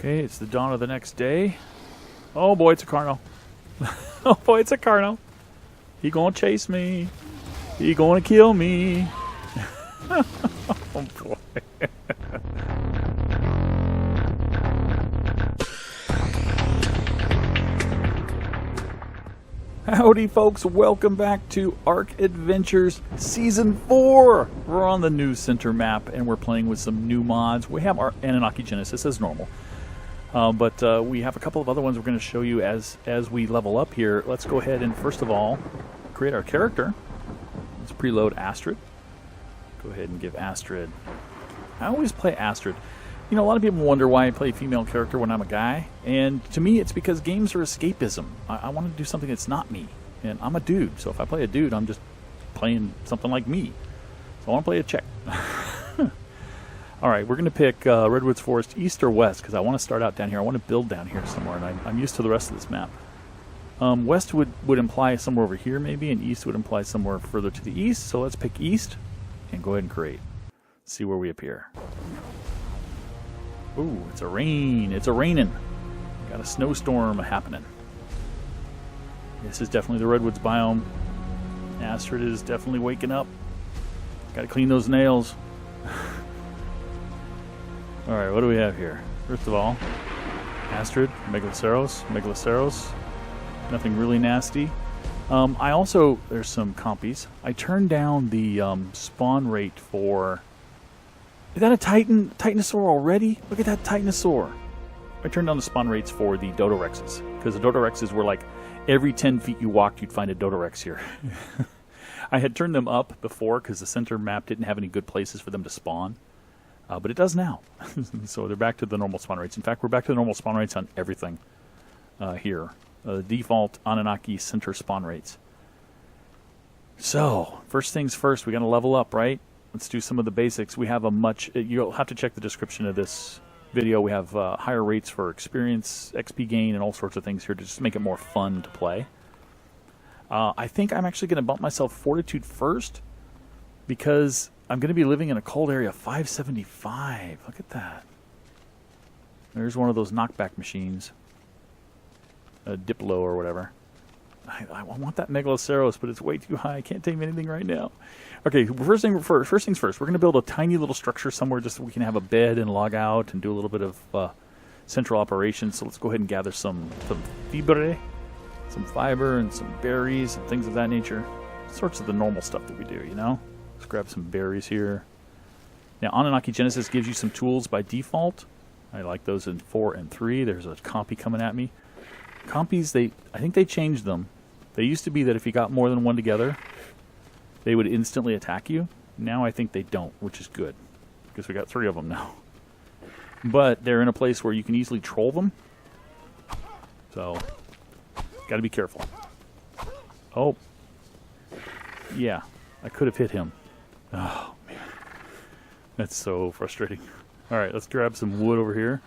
Okay, it's the dawn of the next day. Oh boy, it's a Carno. Oh boy, it's a Carno. He gonna chase me. He gonna kill me. Oh boy. Howdy folks, welcome back to ARK Adventures Season 4! We're on the new center map and we're playing with some new mods. We have our Annunaki Genesis as normal. But we have a couple of other ones we're going to show you as we level up here. Let's go ahead and first of all create our character. Let's preload Astrid. Go ahead and give Astrid. I always play Astrid. You know, a lot of people wonder why I play a female character when I'm a guy, and to me it's because games are escapism. I want to do something that's not me, and I'm a dude, so if I play a dude, I'm just playing something like me. So I want to play a chick. Alright, we're going to pick Redwoods Forest east or west, because I want to start out down here. I want to build down here somewhere, and I'm used to the rest of this map. West would imply somewhere over here maybe, and east would imply somewhere further to the east, so let's pick east, and go ahead and create. See where we appear. Ooh, it's a rain. It's a raining. Got a snowstorm happening. This is definitely the Redwoods biome. Astrid is definitely waking up. Got to clean those nails. Alright, what do we have here? First of all, Astrid, Megaloceros. Nothing really nasty. I also, there's some compies. I turned down the spawn rate for... Is that a Titanosaur already? Look at that Titanosaur. I turned down the spawn rates for the Dodorexes, because the Dodorexes were like every 10 feet you walked you'd find a Dodorex here. I had turned them up before because the center map didn't have any good places for them to spawn, but it does now. So they're back to the normal spawn rates. In fact, we're back to the normal spawn rates on everything here. The default Annunaki center spawn rates. So, first things first, we got to level up, right? Let's do some of the basics. We have a much... You'll have to check the description of this video. We have higher rates for experience, XP gain, and all sorts of things here to just make it more fun to play. I think I'm actually going to bump myself Fortitude first because I'm going to be living in a cold area 575. Look at that. There's one of those knockback machines. A Diplo or whatever. I want that Megaloceros, but it's way too high. I can't tame anything right now. Okay, first things first. We're going to build a tiny little structure somewhere just so we can have a bed and log out and do a little bit of central operations. So let's go ahead and gather some fibre, some fiber, and some berries and things of that nature. Sorts of the normal stuff that we do, you know? Let's grab some berries here. Now, Annunaki Genesis gives you some tools by default. I like those in 4 and 3. There's a compy coming at me. Compies, I think they changed them. They used to be that if you got more than one together, they would instantly attack you. Now I think they don't, which is good, because we got 3 of them now. But they're in a place where you can easily troll them. So, got to be careful. Oh. Yeah, I could have hit him. Oh, man. That's so frustrating. Alright, let's grab some wood over here.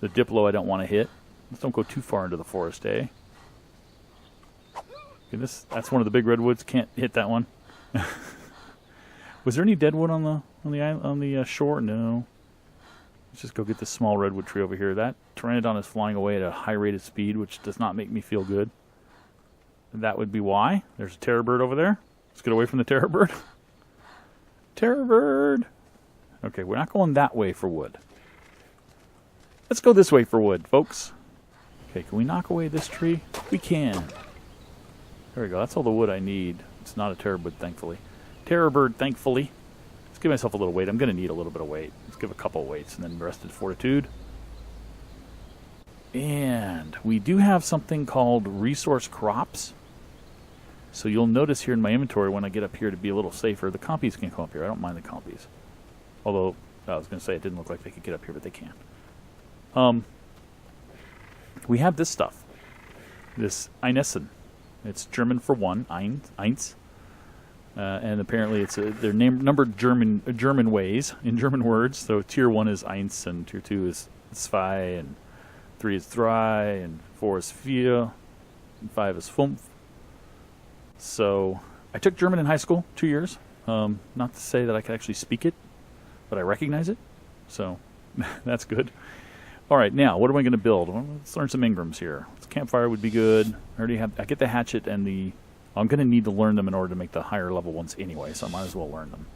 The Diplo I don't want to hit. Let's don't go too far into the forest, eh? Okay, that's one of the big redwoods. Can't hit that one. Was there any dead wood on the shore? No. Let's just go get this small redwood tree over here. That Pteranodon is flying away at a high rate of speed, which does not make me feel good. And that would be why. There's a terror bird over there. Let's get away from the terror bird. Terror bird. Okay, we're not going that way for wood. Let's go this way for wood, folks. Okay, can we knock away this tree? We can. There we go. That's all the wood I need. It's not a terror bird, thankfully. Terror bird, thankfully. Let's give myself a little weight. I'm going to need a little bit of weight. Let's give a couple of weights and then rested fortitude. And we do have something called resource crops. So you'll notice here in my inventory when I get up here to be a little safer, the compies can come up here. I don't mind the compies. Although, I was going to say it didn't look like they could get up here, but they can. We have this stuff. This Einessen. It's German for one, Eins. And apparently they're numbered German ways, in German words. So tier 1 is Eins, and tier 2 is Zwei, and 3 is Drei, and 4 is Vier, and 5 is Fünf. So I took German in high school, 2 years. Not to say that I could actually speak it, but I recognize it. So that's good. All right, now what am I going to build? Well, let's learn some Ingrams here. Campfire would be good. I get the hatchet and the. I'm going to need to learn them in order to make the higher level ones anyway, so I might as well learn them.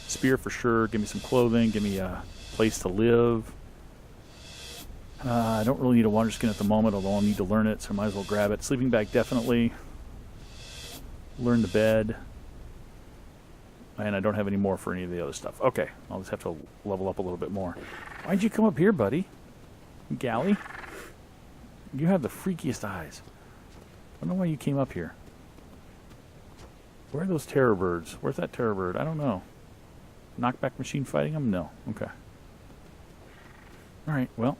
Spear for sure. Give me some clothing. Give me a place to live. I don't really need a water skin at the moment, although I'll need to learn it, so I might as well grab it. Sleeping bag, definitely. Learn the bed. And I don't have any more for any of the other stuff. Okay, I'll just have to level up a little bit more. Why'd you come up here, buddy? Galley? You have the freakiest eyes. I don't know why you came up here. Where are those terror birds? Where's that terror bird? I don't know. Knockback machine fighting them? No. Okay. Alright, well,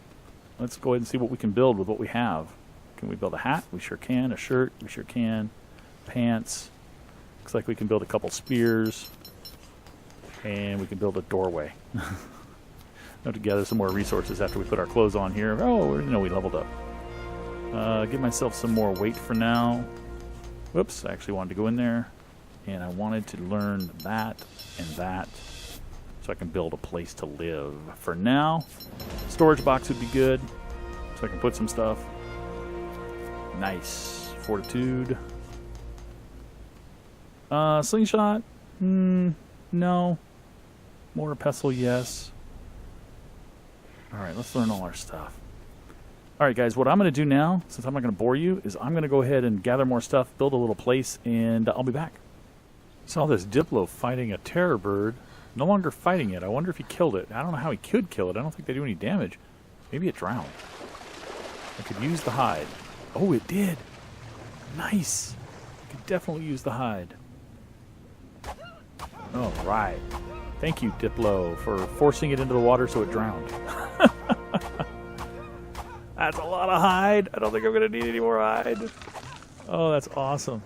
let's go ahead and see what we can build with what we have. Can we build a hat? We sure can. A shirt? We sure can. Pants. Looks like we can build a couple spears. And we can build a doorway. Have to gather some more resources after we put our clothes on here. Oh, you know, we leveled up. Give myself some more weight for now. Whoops, I actually wanted to go in there. And I wanted to learn that and that. So I can build a place to live. For now, storage box would be good. So I can put some stuff. Nice. Fortitude. Slingshot? No. Mortar pestle, yes. Alright, let's learn all our stuff. Alright guys, what I'm going to do now, since I'm not going to bore you, is I'm going to go ahead and gather more stuff, build a little place, and I'll be back. Saw this Diplo fighting a terror bird. No longer fighting it. I wonder if he killed it. I don't know how he could kill it. I don't think they do any damage. Maybe it drowned. I could use the hide. Oh, it did. Nice. I could definitely use the hide. All right. Thank you, Diplo, for forcing it into the water so it drowned. That's a lot of hide. I don't think I'm going to need any more hide. Oh, that's awesome.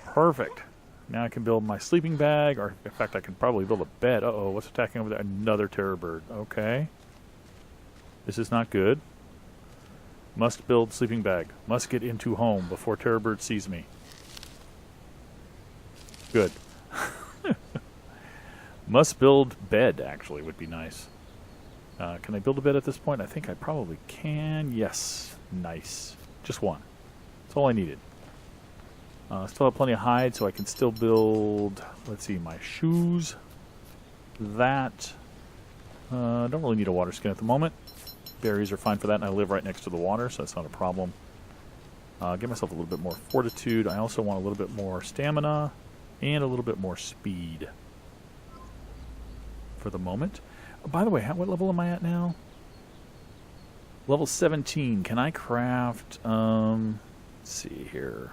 Perfect. Now I can build my sleeping bag, or in fact I can probably build a bed. Uh-oh, what's attacking over there? Another terror bird. Okay. This is not good. Must build sleeping bag. Must get into home before terror bird sees me. Good. Must build bed, actually, would be nice. Can I build a bed at this point? I think I probably can. Yes. Nice. Just one. That's all I needed. Still have plenty of hide, so I can still build, let's see, my shoes. That. Don't really need a water skin at the moment. Berries are fine for that, and I live right next to the water, so that's not a problem. Give myself a little bit more fortitude. I also want a little bit more stamina and a little bit more speed for the moment. By the way, what level am I at now? Level 17. Can I craft, let's see here.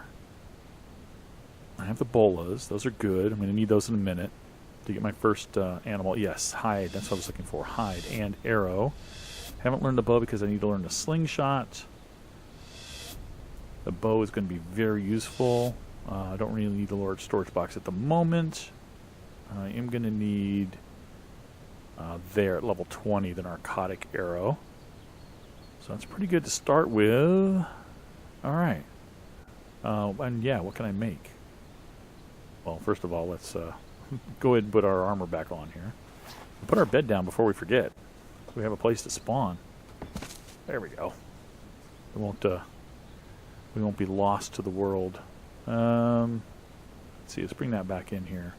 I have the bolas. Those are good. I'm going to need those in a minute to get my first animal. Yes, hide. That's what I was looking for. Hide and arrow. Haven't learned the bow because I need to learn the slingshot. The bow is going to be very useful. I don't really need the large storage box at the moment. I am going to need there at level 20 the narcotic arrow. So that's pretty good to start with. Alright. And yeah, what can I make? Well, first of all, let's go ahead and put our armor back on here. Put our bed down before we forget. So we have a place to spawn. There we go. We won't be lost to the world. Let's see, let's bring that back in here.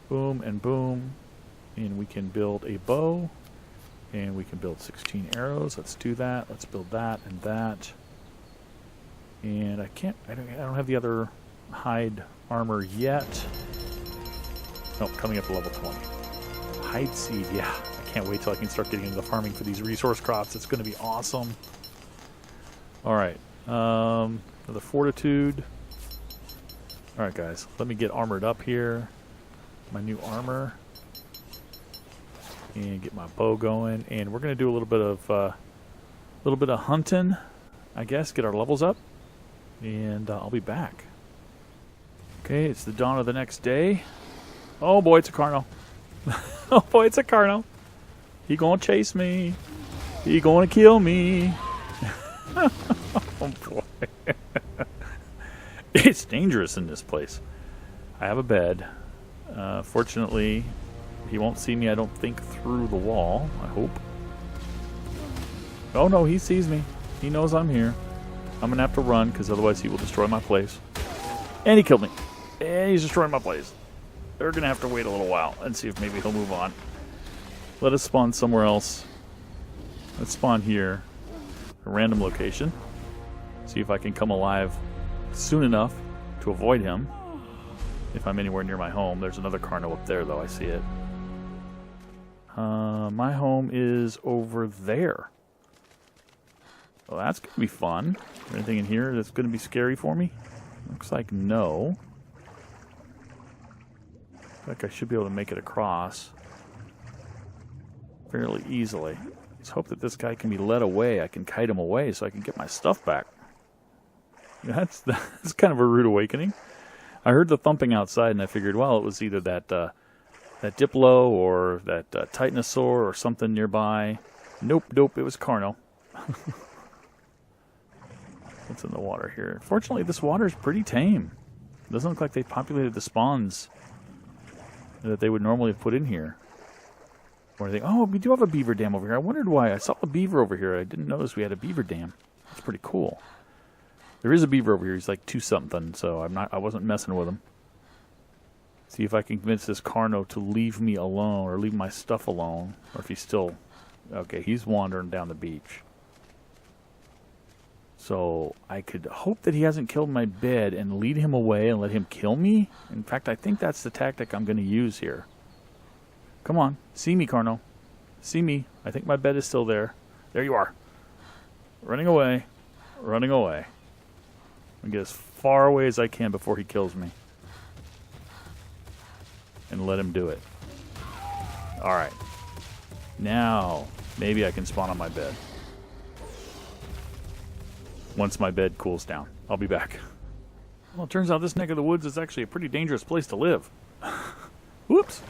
Boom and boom. And we can build a bow. And we can build 16 arrows. Let's do that. Let's build that and that. And I don't have the other hide armor yet. Nope, coming up to level 20. Hide seed, yeah. I can't wait till I can start getting into the farming for these resource crops. It's going to be awesome. Alright. Another fortitude. Alright guys, let me get armored up here. My new armor. And get my bow going. And we're going to do a little bit of hunting, I guess. Get our levels up. And I'll be back. Okay, it's the dawn of the next day. Oh boy, it's a Carno. Oh boy, it's a Carno. He gonna chase me. He gonna kill me. Oh boy. It's dangerous in this place. I have a bed. Fortunately, he won't see me, I don't think, through the wall. I hope. Oh no, he sees me. He knows I'm here. I'm going to have to run, because otherwise he will destroy my place. And he killed me. And he's destroying my place. They're going to have to wait a little while and see if maybe he'll move on. Let us spawn somewhere else. Let's spawn here. A random location. See if I can come alive soon enough to avoid him. If I'm anywhere near my home. There's another Carno up there, though. I see it. My home is over there. Well, that's going to be fun. Anything in here that's going to be scary for me? Looks like no. Looks like I should be able to make it across fairly easily. Let's hope that this guy can be led away. I can kite him away so I can get my stuff back. That's kind of a rude awakening. I heard the thumping outside and I figured, well, it was either that Diplo or that Titanosaur or something nearby. Nope, it was Carno. What's in the water here? Fortunately, this water is pretty tame. It doesn't look like they populated the spawns that they would normally have put in here. Or they, oh, we do have a beaver dam over here. I wondered why. I saw a beaver over here. I didn't notice we had a beaver dam. That's pretty cool. There is a beaver over here. He's like 2-something, so I wasn't messing with him. See if I can convince this Carno to leave me alone, or leave my stuff alone, or if he's still... Okay, he's wandering down the beach. So I could hope that he hasn't killed my bed and lead him away and let him kill me. In fact, I think that's the tactic I'm going to use here. Come on. See me, Carno. See me. I think my bed is still there. There you are. Running away. Running away. I'm going to get as far away as I can before he kills me. And let him do it. Alright. Now, maybe I can spawn on my bed. Once my bed cools down. I'll be back. Well, it turns out this neck of the woods is actually a pretty dangerous place to live. Whoops.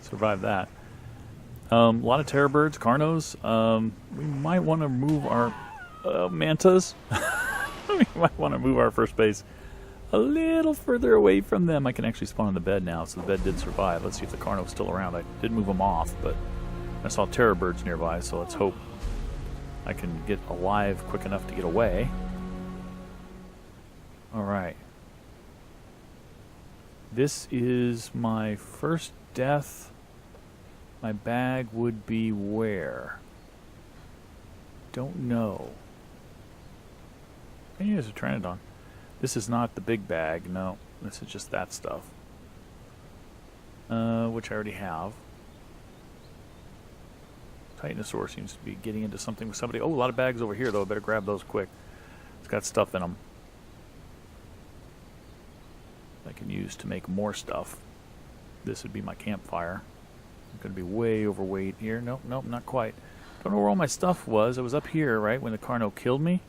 Survived that. A lot of terror birds, Carnos. We might want to move our mantas. We might want to move our first base a little further away from them. I can actually spawn on the bed now, so the bed did survive. Let's see if the Carno's still around. I did move them off, but I saw terror birds nearby, so let's hope I can get alive quick enough to get away. Alright. This is my first death. My bag would be where? Don't know. Maybe there's a Pteranodon. This is not the big bag, no. This is just that stuff. Which I already have. Titanosaur seems to be getting into something with somebody. Oh, a lot of bags over here, though. I better grab those quick. It's got stuff in them I can use to make more stuff. This would be my campfire. I'm going to be way overweight here. Nope, not quite. Don't know where all my stuff was. I was up here, right, when the Carno killed me.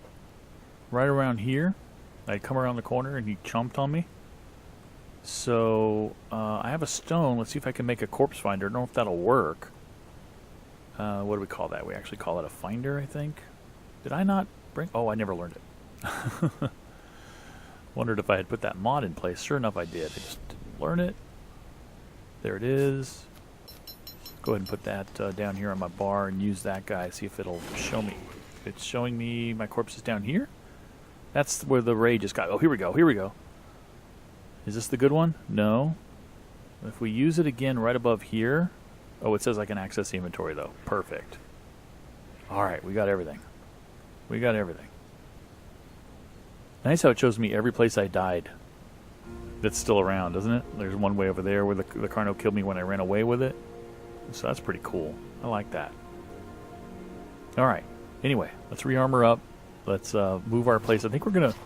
Right around here. I'd come around the corner and he chomped on me. So, I have a stone. Let's see if I can make a corpse finder. I don't know if that'll work. What do we call that? We actually call it a finder, I think. Did I not bring... Oh, I never learned it. Wondered if I had put that mod in place. Sure enough, I did. I just didn't learn it. There it is. Go ahead and put that down here on my bar and use that guy. See if it'll show me. It's showing me my corpse is down here. That's where the ray just got... Oh, here we go. Here we go. Is this the good one? No. If we use it again right above here... Oh, it says I can access the inventory, though. Perfect. Alright, we got everything. We got everything. Nice how it shows me every place I died that's still around, doesn't it? There's one way over there where the Carno killed me when I ran away with it. So that's pretty cool. I like that. Alright. Anyway, let's re-armor up. Let's move our place. I think we're going to...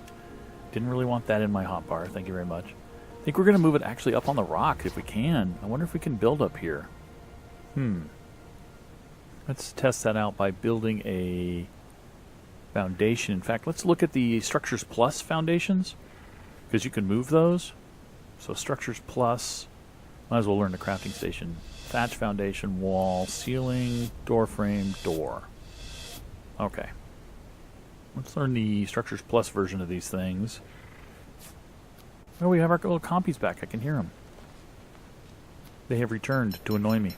Didn't really want that in my hotbar. Thank you very much. I think we're going to move it actually up on the rock if we can. I wonder if we can build up here. Let's test that out by building a foundation. In fact, let's look at the Structures Plus foundations, because you can move those. So Structures Plus, might as well learn the crafting station. Thatch foundation, wall, ceiling, door frame, door. Okay. Let's learn the Structures Plus version of these things. Oh, we have our little compies back. I can hear them. They have returned to annoy me.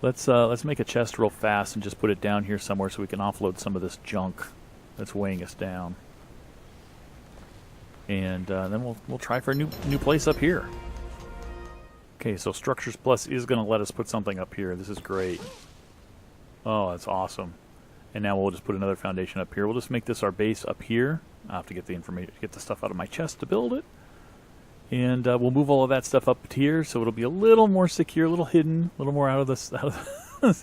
Let's make a chest real fast and just put it down here somewhere so we can offload some of this junk that's weighing us down. And then we'll try for a new place up here. Okay, so Structures Plus is going to let us put something up here. This is great. Oh, that's awesome. And now we'll just put another foundation up here. We'll just make this our base up here. I'll have to get the information, get the stuff out of my chest to build it. And we'll move all of that stuff up to here, so it'll be a little more secure, a little hidden, a little more out of the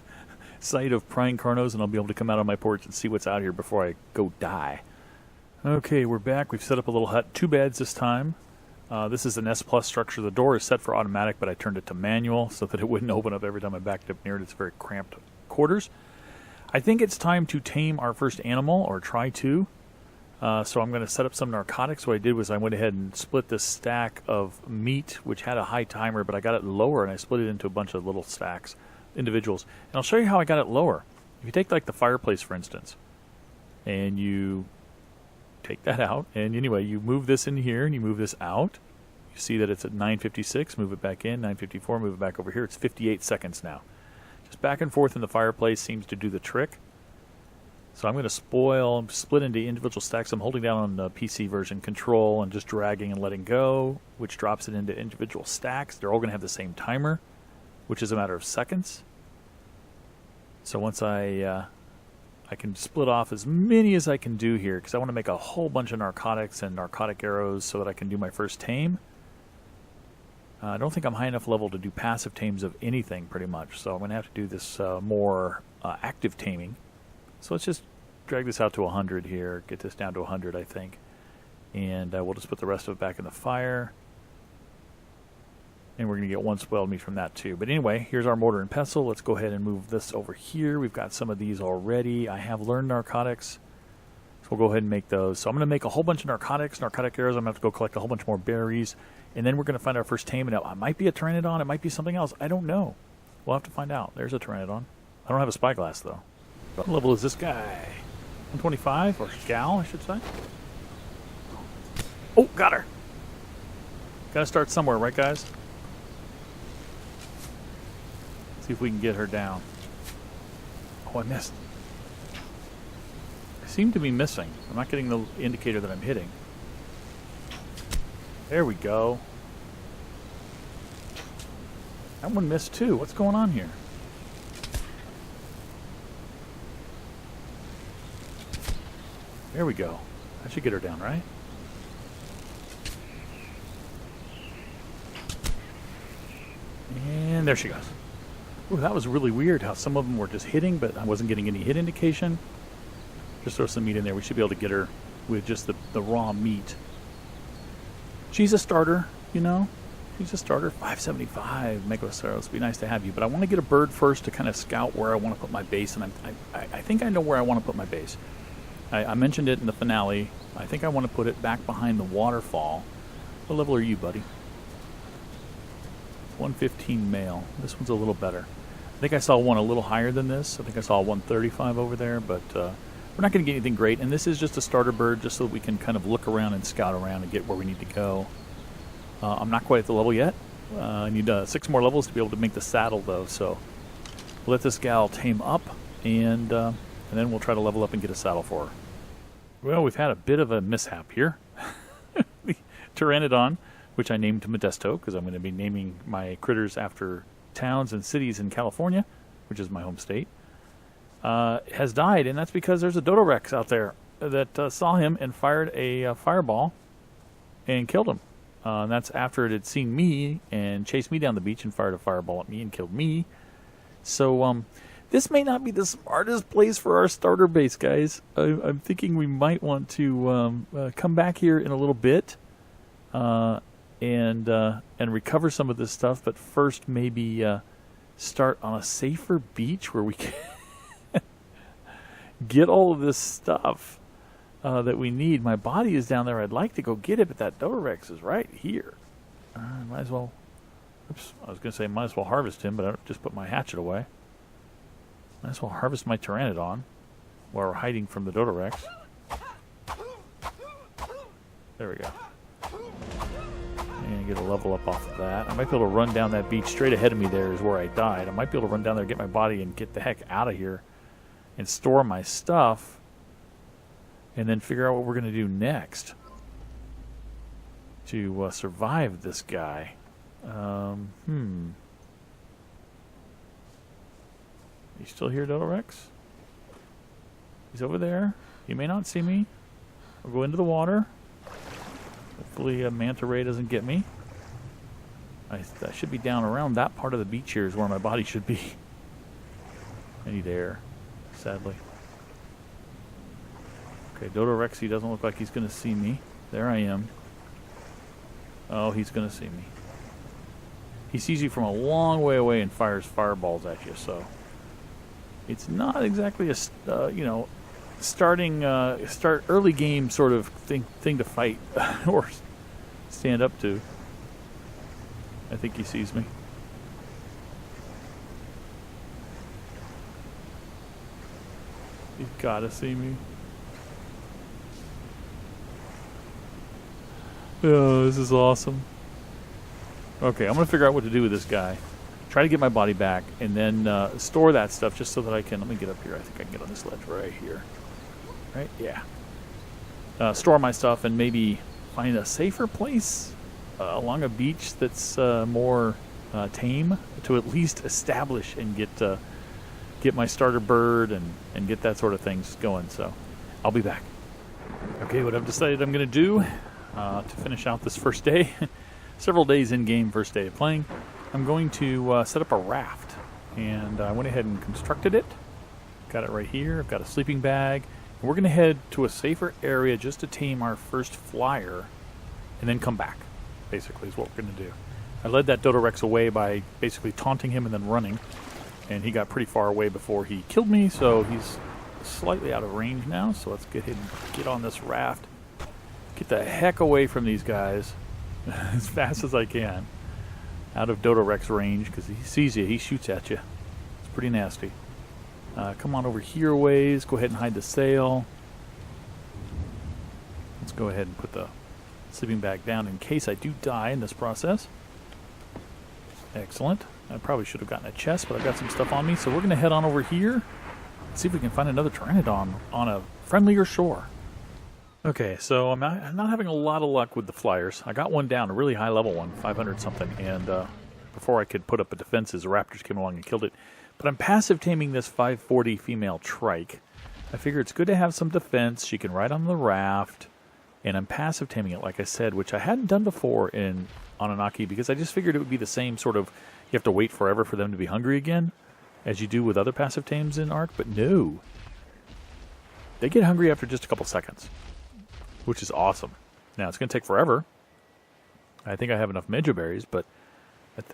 sight of prying carnos, and I'll be able to come out on my porch and see what's out here before I go die. Okay, we're back. We've set up a little hut. 2 beds this time. This is an S Plus structure. The door is set for automatic, but I turned it to manual so that it wouldn't open up every time I backed up near it. It's very cramped quarters. I think it's time to tame our first animal, or try to. So I'm going to set up some narcotics. What I did was I went ahead and split this stack of meat, which had a high timer, but I got it lower, and I split it into a bunch of little stacks, individuals. And I'll show you how I got it lower. If you take like the fireplace, for instance, and you take that out, and anyway, you move this in here, and you move this out. You see that it's at 9:56. Move it back in. 9:54. Move it back over here. It's 58 seconds now. Just back and forth in the fireplace seems to do the trick. So I'm going to split into individual stacks. I'm holding down on the PC version Control and just dragging and letting go, which drops it into individual stacks. They're all going to have the same timer, which is a matter of seconds. So once I can split off as many as I can do here, because I want to make a whole bunch of narcotics and narcotic arrows so that I can do my first tame. I don't think I'm high enough level to do passive tames of anything, pretty much. So I'm going to have to do this more active taming. So let's just drag this out to 100 here, get this down to 100, I think. And we'll just put the rest of it back in the fire. And we're going to get 1 spoiled meat from that too. But anyway, here's our mortar and pestle. Let's go ahead and move this over here. We've got some of these already. I have learned narcotics, so we'll go ahead and make those. So I'm going to make a whole bunch of narcotics, narcotic arrows. I'm going to have to go collect a whole bunch more berries. And then we're going to find our first tame. Now, it might be a pteranodon. It might be something else. I don't know. We'll have to find out. There's a pteranodon. I don't have a spyglass, though. What level is this guy? 125? Or gal, I should say. Oh, got her. Got to start somewhere, right, guys? See if we can get her down. Oh, I missed. I seem to be missing. I'm not getting the indicator that I'm hitting. There we go. That one missed too. What's going on here? There we go. I should get her down, right? And there she goes. Ooh, that was really weird how some of them were just hitting, but I wasn't getting any hit indication. Just throw some meat in there. We should be able to get her with just the raw meat. She's a starter, you know. She's a starter. 575 Megaceros. It'd be nice to have you. But I want to get a bird first to kind of scout where I want to put my base. And I think I know where I want to put my base. I mentioned it in the finale. I think I want to put it back behind the waterfall. What level are you, buddy? 115 male. This one's a little better. I think I saw one a little higher than this. I think I saw 135 over there, but we're not going to get anything great. And this is just a starter bird just so that we can kind of look around and scout around and get where we need to go. I'm not quite at the level yet. I need 6 more levels to be able to make the saddle, though. So we'll let this gal tame up, and then we'll try to level up and get a saddle for her. Well, we've had a bit of a mishap here. The Pteranodon, which I named Modesto because I'm going to be naming my critters after towns and cities in California, which is my home state, has died, and that's because there's a Dodo Rex out there that saw him and fired a fireball and killed him. And that's after it had seen me and chased me down the beach and fired a fireball at me and killed me. So this may not be the smartest place for our starter base, guys. I'm thinking we might want to come back here in a little bit and recover some of this stuff, but first maybe start on a safer beach where we can get all of this stuff that we need. My body is down there. I'd like to go get it, but that Dodo Rex is right here. Might as well. Oops, I was going to say might as well harvest him, but I just put my hatchet away. Might as well harvest my Pteranodon while we're hiding from the Dodo Rex. There we go. And get a level up off of that. I might be able to run down that beach. Straight ahead of me there is where I died. I might be able to run down there, get my body, and get the heck out of here and store my stuff and then figure out what we're going to do next to survive this guy. You still here, Dodo Rex? He's over there. He may not see me. I'll go into the water. Hopefully a manta ray doesn't get me. I should be down around that part of the beach here is where my body should be. I need air, sadly. Okay, Dodo Rex, he doesn't look like he's going to see me. There I am. Oh, he's going to see me. He sees you from a long way away and fires fireballs at you, so it's not exactly a start early game sort of thing to fight or stand up to. I think he sees me. He's gotta see me. Oh, this is awesome. Okay, I'm gonna figure out what to do with this guy. Try to get my body back, and then store that stuff just so that I can... Let me get up here. I think I can get on this ledge right here. Right? Yeah. Store my stuff and maybe find a safer place along a beach that's more tame to at least establish and get my starter bird and get that sort of things going. So I'll be back. Okay, what I've decided I'm going to do to finish out this first day, several days in-game, first day of playing, I'm going to set up a raft. And I went ahead and constructed it. Got it right here. I've got a sleeping bag. And we're going to head to a safer area just to tame our first flyer and then come back, basically, is what we're going to do. I led that Dodo Rex away by basically taunting him and then running. And he got pretty far away before he killed me, so he's slightly out of range now. So let's get on this raft. Get the heck away from these guys as fast as I can. Out of Dodo Rex range, because he sees you, he shoots at you. It's pretty nasty. Come on over here a ways. Go ahead and hide the sail. Let's go ahead and put the sleeping bag down in case I do die in this process. Excellent. I probably should have gotten a chest, but I've got some stuff on me. So we're going to head on over here. See if we can find another Pteranodon on a friendlier shore. Okay, so I'm not having a lot of luck with the flyers. I got one down, a really high level one, 500 something, and before I could put up a defenses, the raptors came along and killed it. But I'm passive taming this 540 female trike. I figure it's good to have some defense. She can ride on the raft, and I'm passive taming it, like I said, which I hadn't done before in Annunaki because I just figured it would be the same sort of, you have to wait forever for them to be hungry again, as you do with other passive tames in ARK, but no. They get hungry after just a couple seconds, which is awesome. Now, it's going to take forever. I think I have enough Mejo berries, but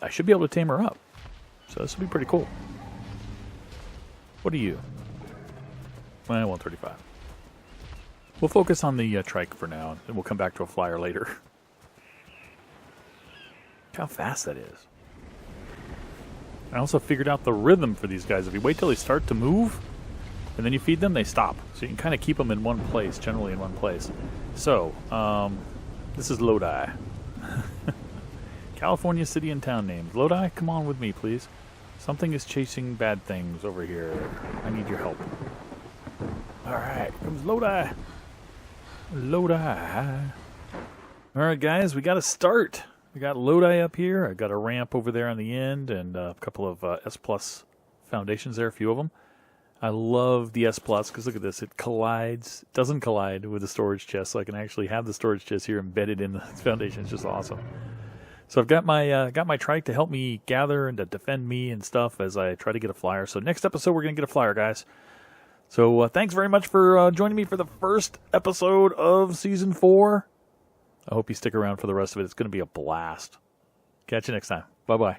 I should be able to tame her up. So this will be pretty cool. What are you? Well, 135. We'll focus on the trike for now, and we'll come back to a flyer later. Look how fast that is. I also figured out the rhythm for these guys. If you wait till they start to move, and then you feed them, they stop. So you can kind of keep them in one place, generally in one place. So, this is Lodi. California city and town names. Lodi, come on with me, please. Something is chasing bad things over here. I need your help. Alright, here comes Lodi. Lodi. Alright, guys, we got to start. We got Lodi up here. I got a ramp over there on the end and a couple of S+ foundations there, a few of them. I love the S+ because look at this. It collides. It doesn't collide with the storage chest, so I can actually have the storage chest here embedded in the foundation. It's just awesome. So I've got my trike to help me gather and to defend me and stuff as I try to get a flyer. So next episode we're going to get a flyer, guys. So thanks very much for joining me for the first episode of Season 4. I hope you stick around for the rest of it. It's going to be a blast. Catch you next time. Bye-bye.